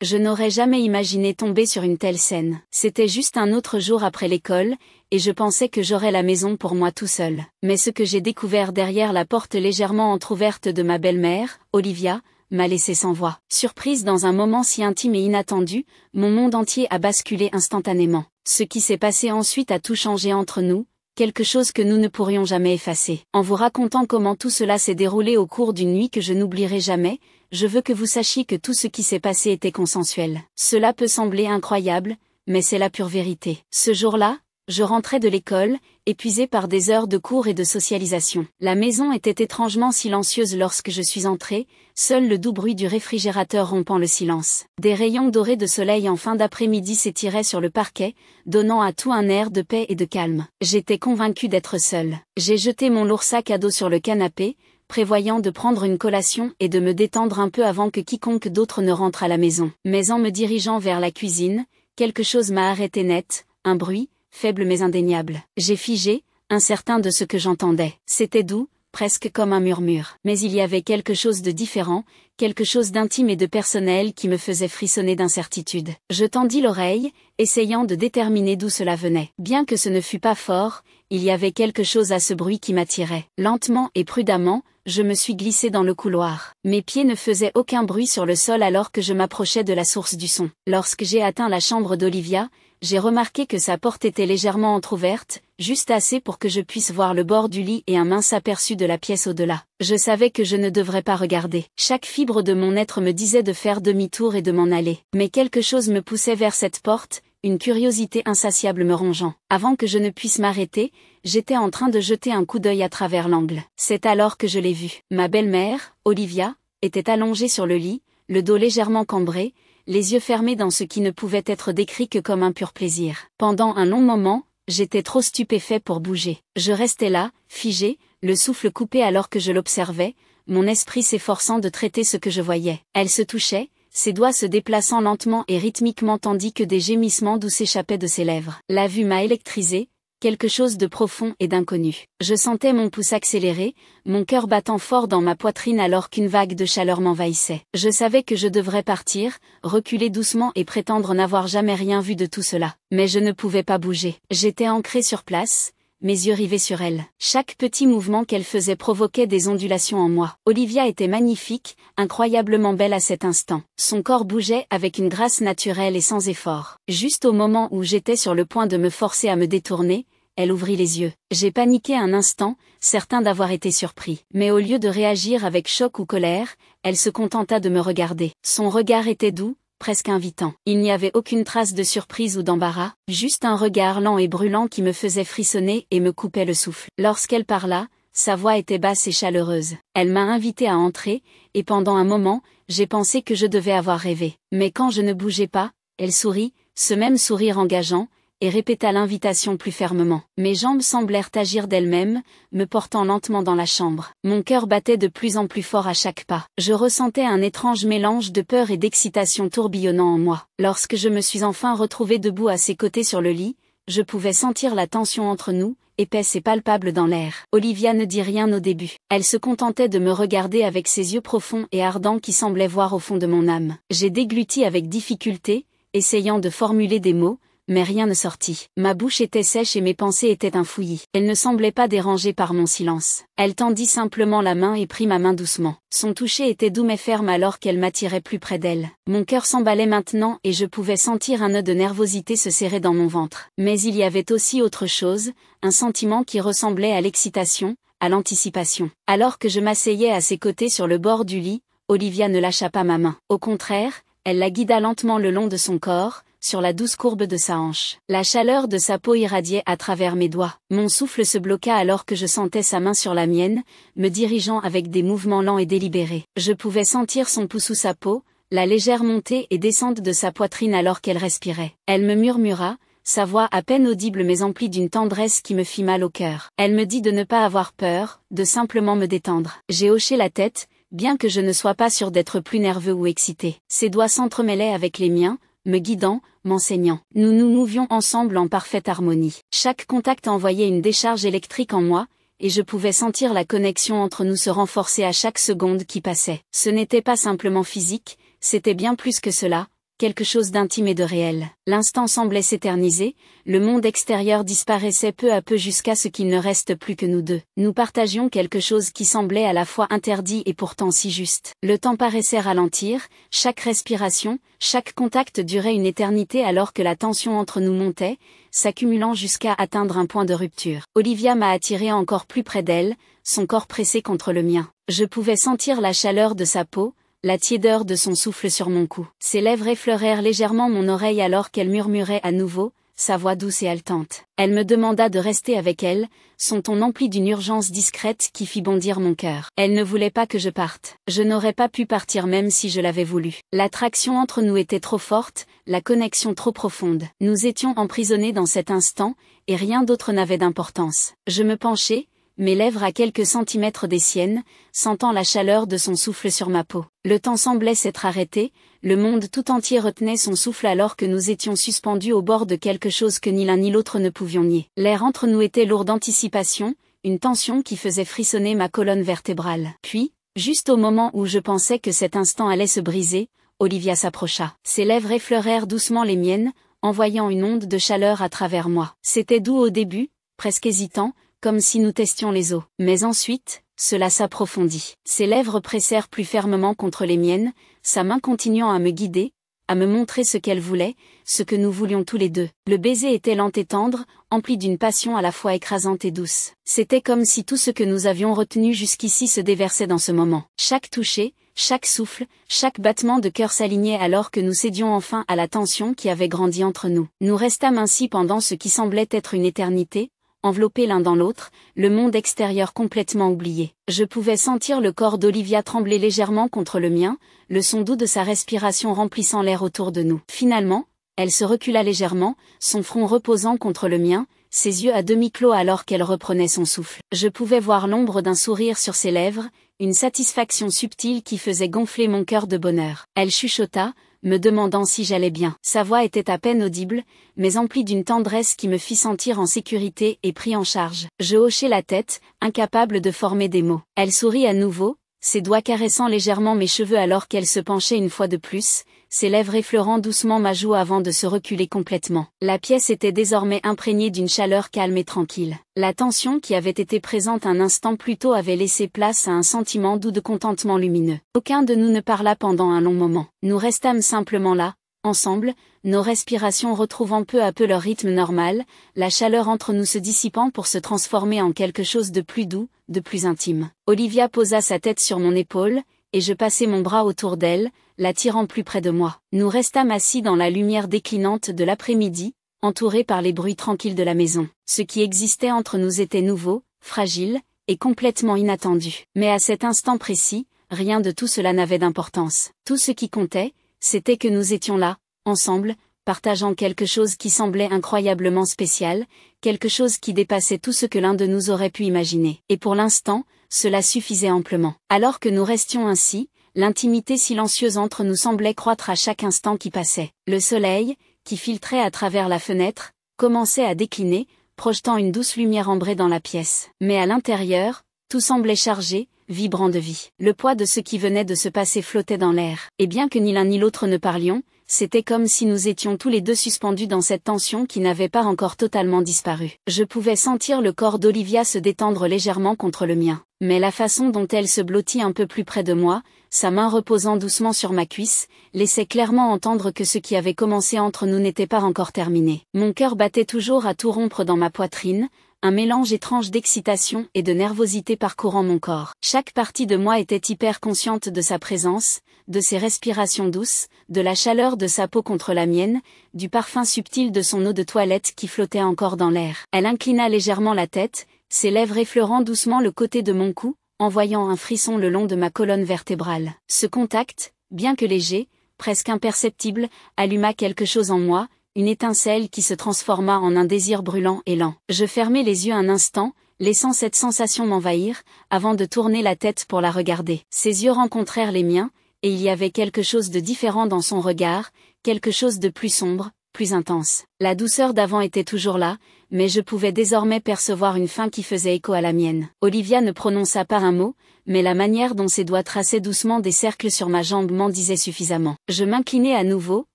Je n'aurais jamais imaginé tomber sur une telle scène. C'était juste un autre jour après l'école, et je pensais que j'aurais la maison pour moi tout seul. Mais ce que j'ai découvert derrière la porte légèrement entr'ouverte de ma belle-mère, Olivia, m'a laissé sans voix. Surprise dans un moment si intime et inattendu, mon monde entier a basculé instantanément. Ce qui s'est passé ensuite a tout changé entre nous, quelque chose que nous ne pourrions jamais effacer. En vous racontant comment tout cela s'est déroulé au cours d'une nuit que je n'oublierai jamais, je veux que vous sachiez que tout ce qui s'est passé était consensuel. Cela peut sembler incroyable, mais c'est la pure vérité. Ce jour-là, je rentrais de l'école, épuisé par des heures de cours et de socialisation. La maison était étrangement silencieuse lorsque je suis entré, seul le doux bruit du réfrigérateur rompant le silence. Des rayons dorés de soleil en fin d'après-midi s'étiraient sur le parquet, donnant à tout un air de paix et de calme. J'étais convaincu d'être seul. J'ai jeté mon lourd sac à dos sur le canapé, prévoyant de prendre une collation et de me détendre un peu avant que quiconque d'autre ne rentre à la maison. Mais en me dirigeant vers la cuisine, quelque chose m'a arrêté net, un bruit, faible mais indéniable. J'ai figé, incertain de ce que j'entendais. C'était doux, presque comme un murmure. Mais il y avait quelque chose de différent, quelque chose d'intime et de personnel qui me faisait frissonner d'incertitude. Je tendis l'oreille, essayant de déterminer d'où cela venait. Bien que ce ne fût pas fort, il y avait quelque chose à ce bruit qui m'attirait. Lentement et prudemment, je me suis glissé dans le couloir. Mes pieds ne faisaient aucun bruit sur le sol alors que je m'approchais de la source du son. Lorsque j'ai atteint la chambre d'Olivia, j'ai remarqué que sa porte était légèrement entr'ouverte, juste assez pour que je puisse voir le bord du lit et un mince aperçu de la pièce au-delà. Je savais que je ne devrais pas regarder. Chaque fibre de mon être me disait de faire demi-tour et de m'en aller. Mais quelque chose me poussait vers cette porte, une curiosité insatiable me rongeant. Avant que je ne puisse m'arrêter, j'étais en train de jeter un coup d'œil à travers l'angle. C'est alors que je l'ai vue. Ma belle-mère, Olivia, était allongée sur le lit, le dos légèrement cambré, les yeux fermés dans ce qui ne pouvait être décrit que comme un pur plaisir. Pendant un long moment, j'étais trop stupéfait pour bouger. Je restais là, figé, le souffle coupé alors que je l'observais, mon esprit s'efforçant de traiter ce que je voyais. Elle se touchait, ses doigts se déplaçant lentement et rythmiquement tandis que des gémissements doux s'échappaient de ses lèvres. La vue m'a électrisé, quelque chose de profond et d'inconnu. Je sentais mon pouls accélérer, mon cœur battant fort dans ma poitrine alors qu'une vague de chaleur m'envahissait. Je savais que je devrais partir, reculer doucement et prétendre n'avoir jamais rien vu de tout cela. Mais je ne pouvais pas bouger. J'étais ancré sur place, mes yeux rivés sur elle. Chaque petit mouvement qu'elle faisait provoquait des ondulations en moi. Olivia était magnifique, incroyablement belle à cet instant. Son corps bougeait avec une grâce naturelle et sans effort. Juste au moment où j'étais sur le point de me forcer à me détourner, elle ouvrit les yeux. J'ai paniqué un instant, certain d'avoir été surpris. Mais au lieu de réagir avec choc ou colère, elle se contenta de me regarder. Son regard était doux, presque invitant. Il n'y avait aucune trace de surprise ou d'embarras, juste un regard lent et brûlant qui me faisait frissonner et me coupait le souffle. Lorsqu'elle parla, sa voix était basse et chaleureuse. Elle m'a invité à entrer, et pendant un moment, j'ai pensé que je devais avoir rêvé. Mais quand je ne bougeais pas, elle sourit, ce même sourire engageant, et répéta l'invitation plus fermement. Mes jambes semblèrent agir d'elles-mêmes, me portant lentement dans la chambre. Mon cœur battait de plus en plus fort à chaque pas. Je ressentais un étrange mélange de peur et d'excitation tourbillonnant en moi. Lorsque je me suis enfin retrouvé debout à ses côtés sur le lit, je pouvais sentir la tension entre nous, épaisse et palpable dans l'air. Olivia ne dit rien au début. Elle se contentait de me regarder avec ses yeux profonds et ardents qui semblaient voir au fond de mon âme. J'ai dégluti avec difficulté, essayant de formuler des mots, mais rien ne sortit. Ma bouche était sèche et mes pensées étaient un fouillis. Elle ne semblait pas dérangée par mon silence. Elle tendit simplement la main et prit ma main doucement. Son toucher était doux mais ferme alors qu'elle m'attirait plus près d'elle. Mon cœur s'emballait maintenant et je pouvais sentir un nœud de nervosité se serrer dans mon ventre. Mais il y avait aussi autre chose, un sentiment qui ressemblait à l'excitation, à l'anticipation. Alors que je m'asseyais à ses côtés sur le bord du lit, Olivia ne lâcha pas ma main. Au contraire, elle la guida lentement le long de son corps, sur la douce courbe de sa hanche. La chaleur de sa peau irradiait à travers mes doigts. Mon souffle se bloqua alors que je sentais sa main sur la mienne, me dirigeant avec des mouvements lents et délibérés. Je pouvais sentir son pouls sous sa peau, la légère montée et descente de sa poitrine alors qu'elle respirait. Elle me murmura, sa voix à peine audible mais emplie d'une tendresse qui me fit mal au cœur. Elle me dit de ne pas avoir peur, de simplement me détendre. J'ai hoché la tête, bien que je ne sois pas sûr d'être plus nerveux ou excité. Ses doigts s'entremêlaient avec les miens, me guidant, m'enseignant. Nous nous mouvions ensemble en parfaite harmonie. Chaque contact envoyait une décharge électrique en moi, et je pouvais sentir la connexion entre nous se renforcer à chaque seconde qui passait. Ce n'était pas simplement physique, c'était bien plus que cela, quelque chose d'intime et de réel. L'instant semblait s'éterniser, le monde extérieur disparaissait peu à peu jusqu'à ce qu'il ne reste plus que nous deux. Nous partagions quelque chose qui semblait à la fois interdit et pourtant si juste. Le temps paraissait ralentir, chaque respiration, chaque contact durait une éternité alors que la tension entre nous montait, s'accumulant jusqu'à atteindre un point de rupture. Olivia m'a attiré encore plus près d'elle, son corps pressé contre le mien. Je pouvais sentir la chaleur de sa peau, la tiédeur de son souffle sur mon cou. Ses lèvres effleurèrent légèrement mon oreille alors qu'elle murmurait à nouveau, sa voix douce et haletante. Elle me demanda de rester avec elle, son ton empli d'une urgence discrète qui fit bondir mon cœur. Elle ne voulait pas que je parte. Je n'aurais pas pu partir même si je l'avais voulu. L'attraction entre nous était trop forte, la connexion trop profonde. Nous étions emprisonnés dans cet instant, et rien d'autre n'avait d'importance. Je me penchai, mes lèvres à quelques centimètres des siennes, sentant la chaleur de son souffle sur ma peau. Le temps semblait s'être arrêté, le monde tout entier retenait son souffle alors que nous étions suspendus au bord de quelque chose que ni l'un ni l'autre ne pouvions nier. L'air entre nous était lourd d'anticipation, une tension qui faisait frissonner ma colonne vertébrale. Puis, juste au moment où je pensais que cet instant allait se briser, Olivia s'approcha. Ses lèvres effleurèrent doucement les miennes, envoyant une onde de chaleur à travers moi. C'était doux au début, presque hésitant, comme si nous testions les os. Mais ensuite, cela s'approfondit. Ses lèvres pressèrent plus fermement contre les miennes, sa main continuant à me guider, à me montrer ce qu'elle voulait, ce que nous voulions tous les deux. Le baiser était lent et tendre, empli d'une passion à la fois écrasante et douce. C'était comme si tout ce que nous avions retenu jusqu'ici se déversait dans ce moment. Chaque toucher, chaque souffle, chaque battement de cœur s'alignait alors que nous cédions enfin à la tension qui avait grandi entre nous. Nous restâmes ainsi pendant ce qui semblait être une éternité, enveloppés l'un dans l'autre, le monde extérieur complètement oublié. Je pouvais sentir le corps d'Olivia trembler légèrement contre le mien, le son doux de sa respiration remplissant l'air autour de nous. Finalement, elle se recula légèrement, son front reposant contre le mien, ses yeux à demi clos alors qu'elle reprenait son souffle. Je pouvais voir l'ombre d'un sourire sur ses lèvres, une satisfaction subtile qui faisait gonfler mon cœur de bonheur. Elle chuchota, me demandant si j'allais bien. Sa voix était à peine audible, mais emplie d'une tendresse qui me fit sentir en sécurité et pris en charge. Je hochai la tête, incapable de former des mots. Elle sourit à nouveau, ses doigts caressant légèrement mes cheveux alors qu'elle se penchait une fois de plus, ses lèvres effleurant doucement ma joue avant de se reculer complètement. La pièce était désormais imprégnée d'une chaleur calme et tranquille. La tension qui avait été présente un instant plus tôt avait laissé place à un sentiment doux de contentement lumineux. Aucun de nous ne parla pendant un long moment. Nous restâmes simplement là, ensemble, nos respirations retrouvant peu à peu leur rythme normal, la chaleur entre nous se dissipant pour se transformer en quelque chose de plus doux, de plus intime. Olivia posa sa tête sur mon épaule, et je passai mon bras autour d'elle, l'attirant plus près de moi. Nous restâmes assis dans la lumière déclinante de l'après-midi, entourés par les bruits tranquilles de la maison. Ce qui existait entre nous était nouveau, fragile, et complètement inattendu. Mais à cet instant précis, rien de tout cela n'avait d'importance. Tout ce qui comptait, c'était que nous étions là, ensemble, partageant quelque chose qui semblait incroyablement spécial, quelque chose qui dépassait tout ce que l'un de nous aurait pu imaginer. Et pour l'instant, cela suffisait amplement. Alors que nous restions ainsi, l'intimité silencieuse entre nous semblait croître à chaque instant qui passait. Le soleil, qui filtrait à travers la fenêtre, commençait à décliner, projetant une douce lumière ambrée dans la pièce. Mais à l'intérieur, tout semblait chargé, vibrant de vie. Le poids de ce qui venait de se passer flottait dans l'air. Et bien que ni l'un ni l'autre ne parlions, c'était comme si nous étions tous les deux suspendus dans cette tension qui n'avait pas encore totalement disparu. Je pouvais sentir le corps d'Olivia se détendre légèrement contre le mien. Mais la façon dont elle se blottit un peu plus près de moi, sa main reposant doucement sur ma cuisse, laissait clairement entendre que ce qui avait commencé entre nous n'était pas encore terminé. Mon cœur battait toujours à tout rompre dans ma poitrine, un mélange étrange d'excitation et de nervosité parcourant mon corps. Chaque partie de moi était hyper consciente de sa présence, de ses respirations douces, de la chaleur de sa peau contre la mienne, du parfum subtil de son eau de toilette qui flottait encore dans l'air. Elle inclina légèrement la tête, ses lèvres effleurant doucement le côté de mon cou, envoyant un frisson le long de ma colonne vertébrale. Ce contact, bien que léger, presque imperceptible, alluma quelque chose en moi, une étincelle qui se transforma en un désir brûlant et lent. Je fermai les yeux un instant, laissant cette sensation m'envahir, avant de tourner la tête pour la regarder. Ses yeux rencontrèrent les miens, et il y avait quelque chose de différent dans son regard, quelque chose de plus sombre, plus intense. La douceur d'avant était toujours là, mais je pouvais désormais percevoir une faim qui faisait écho à la mienne. Olivia ne prononça pas un mot, mais la manière dont ses doigts traçaient doucement des cercles sur ma jambe m'en disait suffisamment. Je m'inclinai à nouveau,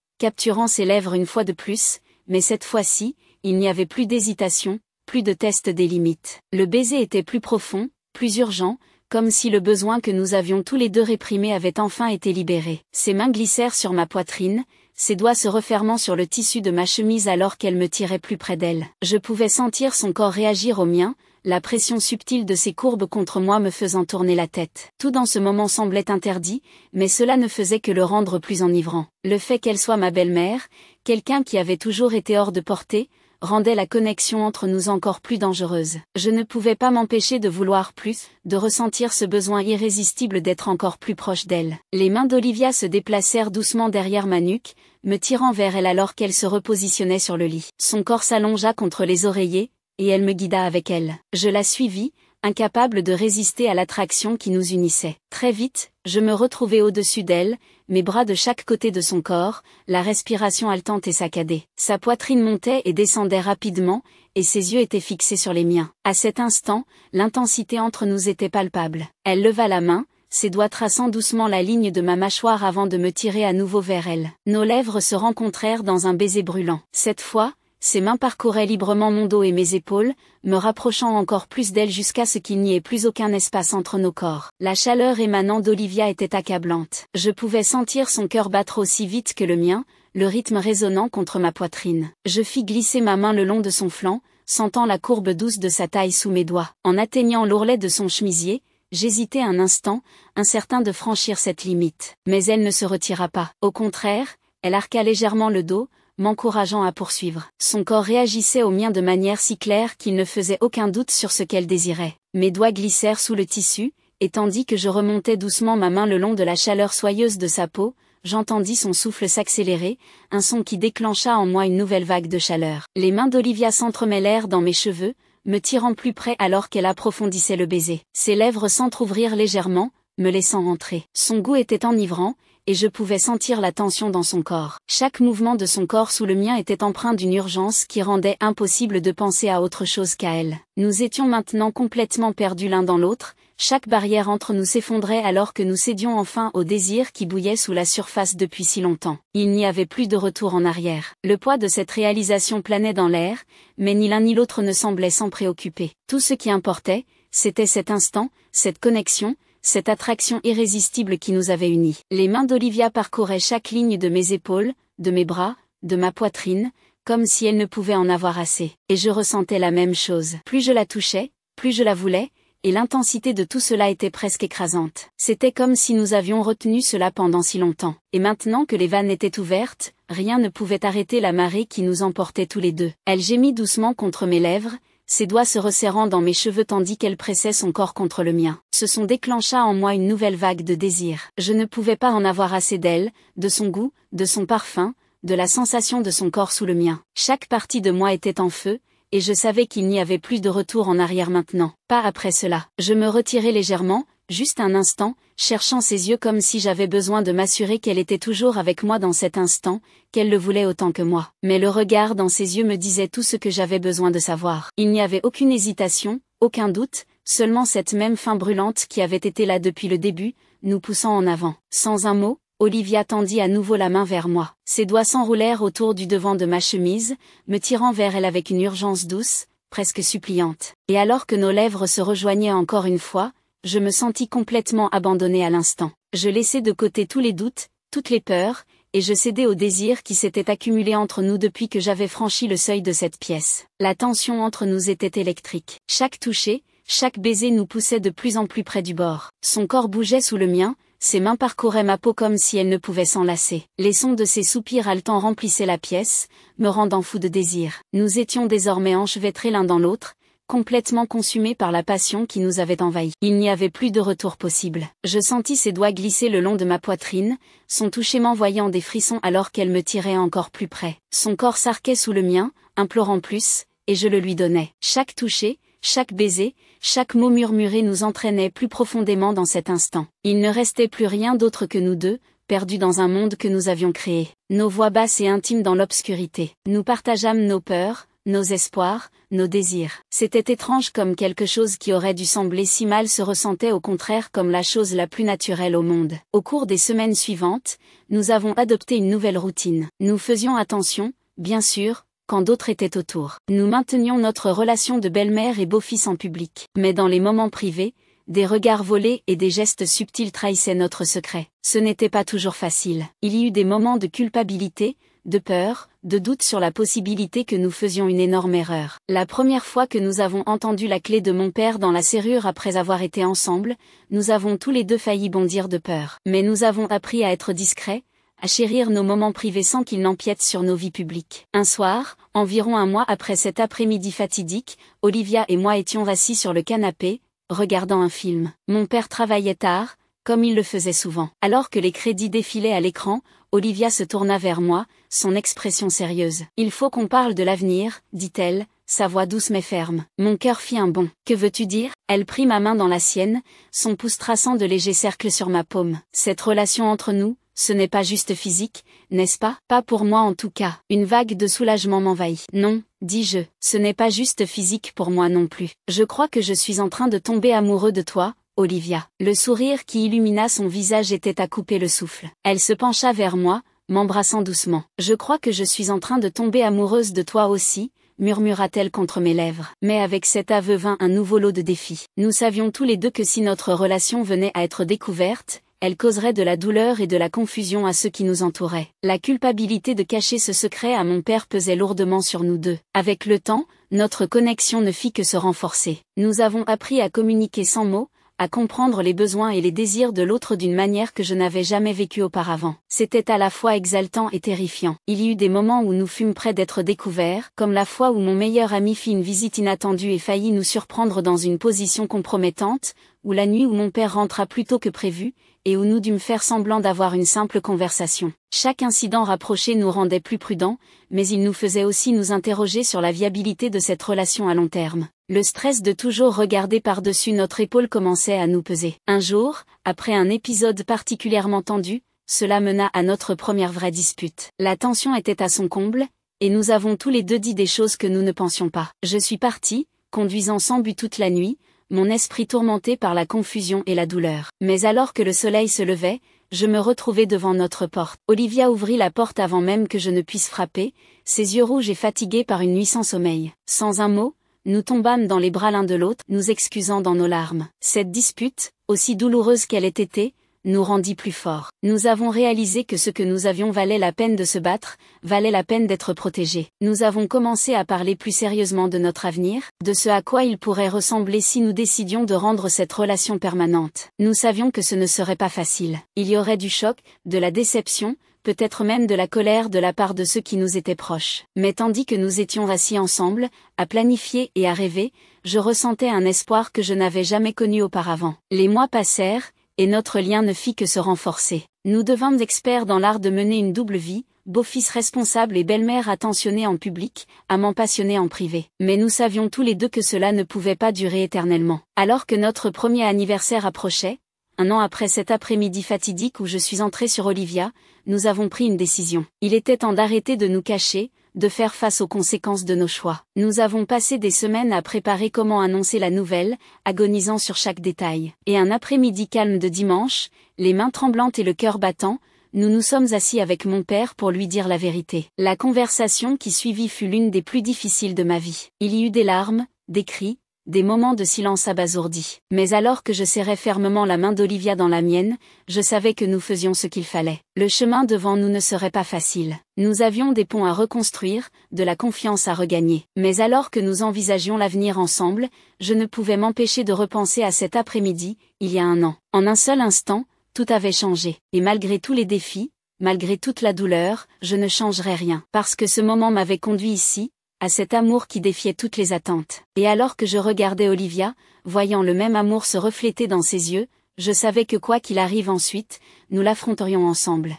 capturant ses lèvres une fois de plus, mais cette fois-ci, il n'y avait plus d'hésitation, plus de test des limites. Le baiser était plus profond, plus urgent, comme si le besoin que nous avions tous les deux réprimé avait enfin été libéré. Ses mains glissèrent sur ma poitrine, ses doigts se refermant sur le tissu de ma chemise alors qu'elle me tirait plus près d'elle. Je pouvais sentir son corps réagir au mien, la pression subtile de ses courbes contre moi me faisant tourner la tête. Tout dans ce moment semblait interdit, mais cela ne faisait que le rendre plus enivrant. Le fait qu'elle soit ma belle-mère, quelqu'un qui avait toujours été hors de portée, rendait la connexion entre nous encore plus dangereuse. Je ne pouvais pas m'empêcher de vouloir plus, de ressentir ce besoin irrésistible d'être encore plus proche d'elle. Les mains d'Olivia se déplacèrent doucement derrière ma nuque, me tirant vers elle alors qu'elle se repositionnait sur le lit. Son corps s'allongea contre les oreillers, et elle me guida avec elle. Je la suivis, incapable de résister à l'attraction qui nous unissait. Très vite, je me retrouvai au-dessus d'elle, mes bras de chaque côté de son corps, la respiration haletante et saccadée. Sa poitrine montait et descendait rapidement, et ses yeux étaient fixés sur les miens. À cet instant, l'intensité entre nous était palpable. Elle leva la main, ses doigts traçant doucement la ligne de ma mâchoire avant de me tirer à nouveau vers elle. Nos lèvres se rencontrèrent dans un baiser brûlant. Cette fois, ses mains parcouraient librement mon dos et mes épaules, me rapprochant encore plus d'elle jusqu'à ce qu'il n'y ait plus aucun espace entre nos corps. La chaleur émanant d'Olivia était accablante. Je pouvais sentir son cœur battre aussi vite que le mien, le rythme résonnant contre ma poitrine. Je fis glisser ma main le long de son flanc, sentant la courbe douce de sa taille sous mes doigts. En atteignant l'ourlet de son chemisier, j'hésitai un instant, incertain de franchir cette limite. Mais elle ne se retira pas. Au contraire, elle arqua légèrement le dos, m'encourageant à poursuivre. Son corps réagissait au mien de manière si claire qu'il ne faisait aucun doute sur ce qu'elle désirait. Mes doigts glissèrent sous le tissu, et tandis que je remontais doucement ma main le long de la chaleur soyeuse de sa peau, j'entendis son souffle s'accélérer, un son qui déclencha en moi une nouvelle vague de chaleur. Les mains d'Olivia s'entremêlèrent dans mes cheveux, me tirant plus près alors qu'elle approfondissait le baiser. Ses lèvres s'entr'ouvrirent légèrement, me laissant entrer. Son goût était enivrant, et je pouvais sentir la tension dans son corps. Chaque mouvement de son corps sous le mien était empreint d'une urgence qui rendait impossible de penser à autre chose qu'à elle. Nous étions maintenant complètement perdus l'un dans l'autre, chaque barrière entre nous s'effondrait alors que nous cédions enfin au désir qui bouillait sous la surface depuis si longtemps. Il n'y avait plus de retour en arrière. Le poids de cette réalisation planait dans l'air, mais ni l'un ni l'autre ne semblait s'en préoccuper. Tout ce qui importait, c'était cet instant, cette connexion, cette attraction irrésistible qui nous avait unis. Les mains d'Olivia parcouraient chaque ligne de mes épaules, de mes bras, de ma poitrine, comme si elle ne pouvait en avoir assez. Et je ressentais la même chose. Plus je la touchais, plus je la voulais, et l'intensité de tout cela était presque écrasante. C'était comme si nous avions retenu cela pendant si longtemps. Et maintenant que les vannes étaient ouvertes, rien ne pouvait arrêter la marée qui nous emportait tous les deux. Elle gémit doucement contre mes lèvres, ses doigts se resserrant dans mes cheveux tandis qu'elle pressait son corps contre le mien. Ce son déclencha en moi une nouvelle vague de désir. Je ne pouvais pas en avoir assez d'elle, de son goût, de son parfum, de la sensation de son corps sous le mien. Chaque partie de moi était en feu, et je savais qu'il n'y avait plus de retour en arrière maintenant. Pas après cela. Je me retirai légèrement, juste un instant, cherchant ses yeux comme si j'avais besoin de m'assurer qu'elle était toujours avec moi dans cet instant, qu'elle le voulait autant que moi. Mais le regard dans ses yeux me disait tout ce que j'avais besoin de savoir. Il n'y avait aucune hésitation, aucun doute, seulement cette même faim brûlante qui avait été là depuis le début, nous poussant en avant. Sans un mot, Olivia tendit à nouveau la main vers moi. Ses doigts s'enroulèrent autour du devant de ma chemise, me tirant vers elle avec une urgence douce, presque suppliante. Et alors que nos lèvres se rejoignaient encore une fois, je me sentis complètement abandonnée à l'instant. Je laissai de côté tous les doutes, toutes les peurs, et je cédai au désir qui s'était accumulé entre nous depuis que j'avais franchi le seuil de cette pièce. La tension entre nous était électrique. Chaque toucher, chaque baiser nous poussait de plus en plus près du bord. Son corps bougeait sous le mien, ses mains parcouraient ma peau comme si elles ne pouvaient s'en lasser. Les sons de ses soupirs haletants remplissaient la pièce, me rendant fou de désir. Nous étions désormais enchevêtrés l'un dans l'autre, complètement consumés par la passion qui nous avait envahis. Il n'y avait plus de retour possible. Je sentis ses doigts glisser le long de ma poitrine, son toucher m'envoyant des frissons alors qu'elle me tirait encore plus près. Son corps s'arquait sous le mien, implorant plus, et je le lui donnais. Chaque toucher, chaque baiser, chaque mot murmuré nous entraînait plus profondément dans cet instant. Il ne restait plus rien d'autre que nous deux, perdus dans un monde que nous avions créé. Nos voix basses et intimes dans l'obscurité. Nous partageâmes nos peurs, nos espoirs, nos désirs. C'était étrange comme quelque chose qui aurait dû sembler si mal se ressentait au contraire comme la chose la plus naturelle au monde. Au cours des semaines suivantes, nous avons adopté une nouvelle routine. Nous faisions attention, bien sûr, quand d'autres étaient autour. Nous maintenions notre relation de belle-mère et beau-fils en public. Mais dans les moments privés, des regards volés et des gestes subtils trahissaient notre secret. Ce n'était pas toujours facile. Il y eut des moments de culpabilité, de peur, de doute sur la possibilité que nous faisions une énorme erreur. La première fois que nous avons entendu la clé de mon père dans la serrure après avoir été ensemble, nous avons tous les deux failli bondir de peur. Mais nous avons appris à être discrets, à chérir nos moments privés sans qu'ils n'empiètent sur nos vies publiques. Un soir, environ un mois après cet après-midi fatidique, Olivia et moi étions assis sur le canapé, regardant un film. Mon père travaillait tard, comme il le faisait souvent. Alors que les crédits défilaient à l'écran, Olivia se tourna vers moi, son expression sérieuse. « Il faut qu'on parle de l'avenir, dit-elle, sa voix douce mais ferme. » Mon cœur fit un bond. « Que veux-tu dire ?» Elle prit ma main dans la sienne, son pouce traçant de légers cercles sur ma paume. « Cette relation entre nous, ce n'est pas juste physique, n'est-ce pas ? Pas pour moi en tout cas. » Une vague de soulagement m'envahit. « Non, dis-je, ce n'est pas juste physique pour moi non plus. Je crois que je suis en train de tomber amoureux de toi, Olivia. » Le sourire qui illumina son visage était à couper le souffle. Elle se pencha vers moi, m'embrassant doucement. « Je crois que je suis en train de tomber amoureuse de toi aussi, » murmura-t-elle contre mes lèvres. Mais avec cet aveu vint un nouveau lot de défis. Nous savions tous les deux que si notre relation venait à être découverte, elle causerait de la douleur et de la confusion à ceux qui nous entouraient. La culpabilité de cacher ce secret à mon père pesait lourdement sur nous deux. Avec le temps, notre connexion ne fit que se renforcer. Nous avons appris à communiquer sans mots, à comprendre les besoins et les désirs de l'autre d'une manière que je n'avais jamais vécue auparavant. C'était à la fois exaltant et terrifiant. Il y eut des moments où nous fûmes près d'être découverts, comme la fois où mon meilleur ami fit une visite inattendue et faillit nous surprendre dans une position compromettante, ou la nuit où mon père rentra plus tôt que prévu, et où nous dûmes faire semblant d'avoir une simple conversation. Chaque incident rapproché nous rendait plus prudents, mais il nous faisait aussi nous interroger sur la viabilité de cette relation à long terme. Le stress de toujours regarder par-dessus notre épaule commençait à nous peser. Un jour, après un épisode particulièrement tendu, cela mena à notre première vraie dispute. La tension était à son comble, et nous avons tous les deux dit des choses que nous ne pensions pas. Je suis partie, conduisant sans but toute la nuit, mon esprit tourmenté par la confusion et la douleur. Mais alors que le soleil se levait, je me retrouvai devant notre porte. Olivia ouvrit la porte avant même que je ne puisse frapper, ses yeux rouges et fatigués par une nuit sans sommeil. Sans un mot, nous tombâmes dans les bras l'un de l'autre, nous excusant dans nos larmes. Cette dispute, aussi douloureuse qu'elle ait été, nous rendit plus forts. Nous avons réalisé que ce que nous avions valait la peine de se battre, valait la peine d'être protégés. Nous avons commencé à parler plus sérieusement de notre avenir, de ce à quoi il pourrait ressembler si nous décidions de rendre cette relation permanente. Nous savions que ce ne serait pas facile. Il y aurait du choc, de la déception, peut-être même de la colère de la part de ceux qui nous étaient proches. Mais tandis que nous étions assis ensemble, à planifier et à rêver, je ressentais un espoir que je n'avais jamais connu auparavant. Les mois passèrent, et notre lien ne fit que se renforcer. Nous devînmes experts dans l'art de mener une double vie, beau-fils responsable et belle-mère attentionnée en public, amant passionné en privé. Mais nous savions tous les deux que cela ne pouvait pas durer éternellement. Alors que notre premier anniversaire approchait, un an après cet après-midi fatidique où je suis entrée sur Olivia, nous avons pris une décision. Il était temps d'arrêter de nous cacher, de faire face aux conséquences de nos choix. Nous avons passé des semaines à préparer comment annoncer la nouvelle, agonisant sur chaque détail. Et un après-midi calme de dimanche, les mains tremblantes et le cœur battant, nous nous sommes assis avec mon père pour lui dire la vérité. La conversation qui suivit fut l'une des plus difficiles de ma vie. Il y eut des larmes, des cris, des moments de silence abasourdi. Mais alors que je serrais fermement la main d'Olivia dans la mienne, je savais que nous faisions ce qu'il fallait. Le chemin devant nous ne serait pas facile. Nous avions des ponts à reconstruire, de la confiance à regagner. Mais alors que nous envisagions l'avenir ensemble, je ne pouvais m'empêcher de repenser à cet après-midi, il y a un an. En un seul instant, tout avait changé. Et malgré tous les défis, malgré toute la douleur, je ne changerais rien. Parce que ce moment m'avait conduit ici, à cet amour qui défiait toutes les attentes. Et alors que je regardais Olivia, voyant le même amour se refléter dans ses yeux, je savais que quoi qu'il arrive ensuite, nous l'affronterions ensemble.